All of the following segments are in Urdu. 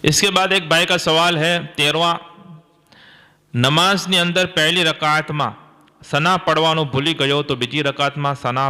اس کے بعد ایک بھائی کا سوال ہے 13واں، نماز ની અંદર પહેલી રકાતમાં સના પઢવાનું ભૂલી ગયો તો બીજી રકાતમાં સના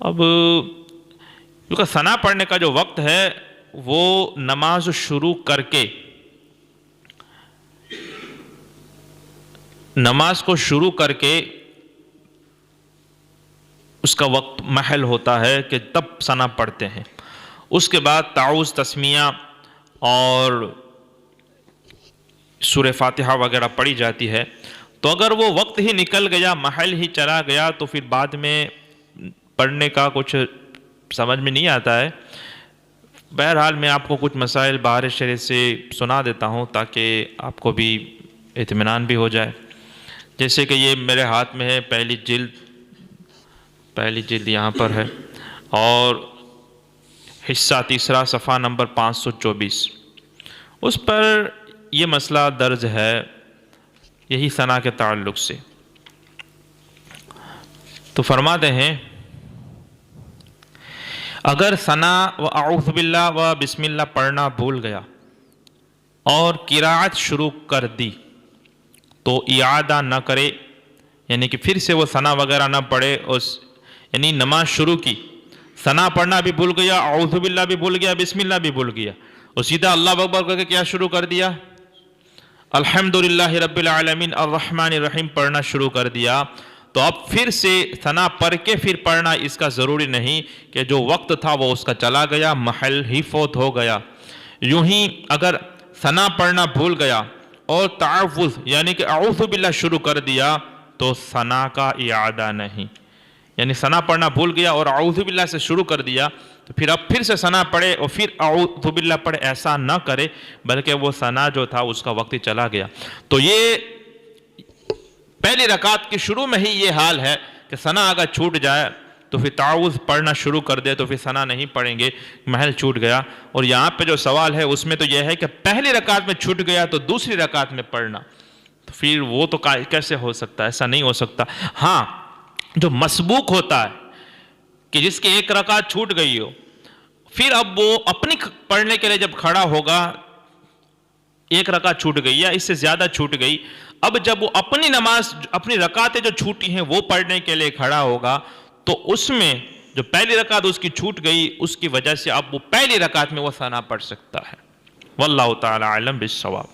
اب کیونکہ ثنا پڑھنے کا جو وقت ہے وہ نماز شروع کر کے نماز کو شروع کر کے اس کا وقت محل ہوتا ہے کہ تب ثنا پڑھتے ہیں. اس کے بعد تعوذ، تسمیہ اور سورہ فاتحہ وغیرہ پڑھی جاتی ہے. تو اگر وہ وقت ہی نکل گیا، محل ہی چلا گیا، تو پھر بعد میں پڑھنے کا کچھ سمجھ میں نہیں آتا ہے. بہرحال میں آپ کو کچھ مسائل بہار شریعت سے سنا دیتا ہوں تاکہ آپ کو بھی اطمینان بھی ہو جائے. جیسے کہ یہ میرے ہاتھ میں ہے پہلی جلد یہاں پر ہے، اور حصہ تیسرا صفحہ نمبر 524. اس پر یہ مسئلہ درج ہے یہی ثنا کے تعلق سے. تو فرماتے ہیں اگر ثنا و اعوذ باللہ و بسم اللہ پڑھنا بھول گیا اور قراءت شروع کر دی تو اعادہ نہ کرے، یعنی کہ پھر سے وہ ثنا وغیرہ نہ پڑھے. یعنی نماز شروع کی، ثنا پڑھنا بھی بھول گیا، اعوذ باللہ بھی بھول گیا، بسم اللہ بھی بھول گیا، اور سیدھا اللہ اکبر کر کے کیا شروع کر دیا؟ الحمدللہ رب العالمین الرحمن الرحیم پڑھنا شروع کر دیا. تو اب پھر سے ثنا پڑھ کے پھر پڑھنا اس کا ضروری نہیں کہ جو وقت تھا وہ اس کا چلا گیا، محل ہی فوت ہو گیا. یوں ہی اگر ثنا پڑھنا بھول گیا اور تعوذ یعنی کہ اعوذ باللہ شروع کر دیا تو ثنا کا اعادہ نہیں. یعنی ثنا پڑھنا بھول گیا اور اعوذ باللہ سے شروع کر دیا تو پھر اب پھر سے ثنا پڑھے اور پھر اعوذ باللہ پڑھے، ایسا نہ کرے، بلکہ وہ ثنا جو تھا اس کا وقت ہی چلا گیا. تو یہ پہلی رکعت کے شروع میں ہی یہ حال ہے کہ ثنا اگر چھوٹ جائے تو پھر تعوذ پڑھنا شروع کر دے تو پھر ثنا نہیں پڑھیں گے، محل چھوٹ گیا. اور یہاں پہ جو سوال ہے اس میں تو یہ ہے کہ پہلی رکعت میں چھوٹ گیا تو دوسری رکعت میں پڑھنا، تو پھر وہ تو کیسے ہو سکتا ہے؟ ایسا نہیں ہو سکتا. ہاں، جو مسبوق ہوتا ہے کہ جس کی ایک رکعت چھوٹ گئی ہو، پھر اب وہ اپنی پڑھنے کے لیے جب کھڑا ہوگا، ایک رکعت چھوٹ گئی یا اس سے زیادہ چھوٹ گئی، اب جب وہ اپنی نماز، اپنی رکعتیں جو چھوٹی ہیں وہ پڑھنے کے لیے کھڑا ہوگا تو اس میں جو پہلی رکعت اس کی چھوٹ گئی اس کی وجہ سے اب وہ پہلی رکعت میں وہ ثنا پڑھ سکتا ہے. واللہ تعالی اعلم بالصواب.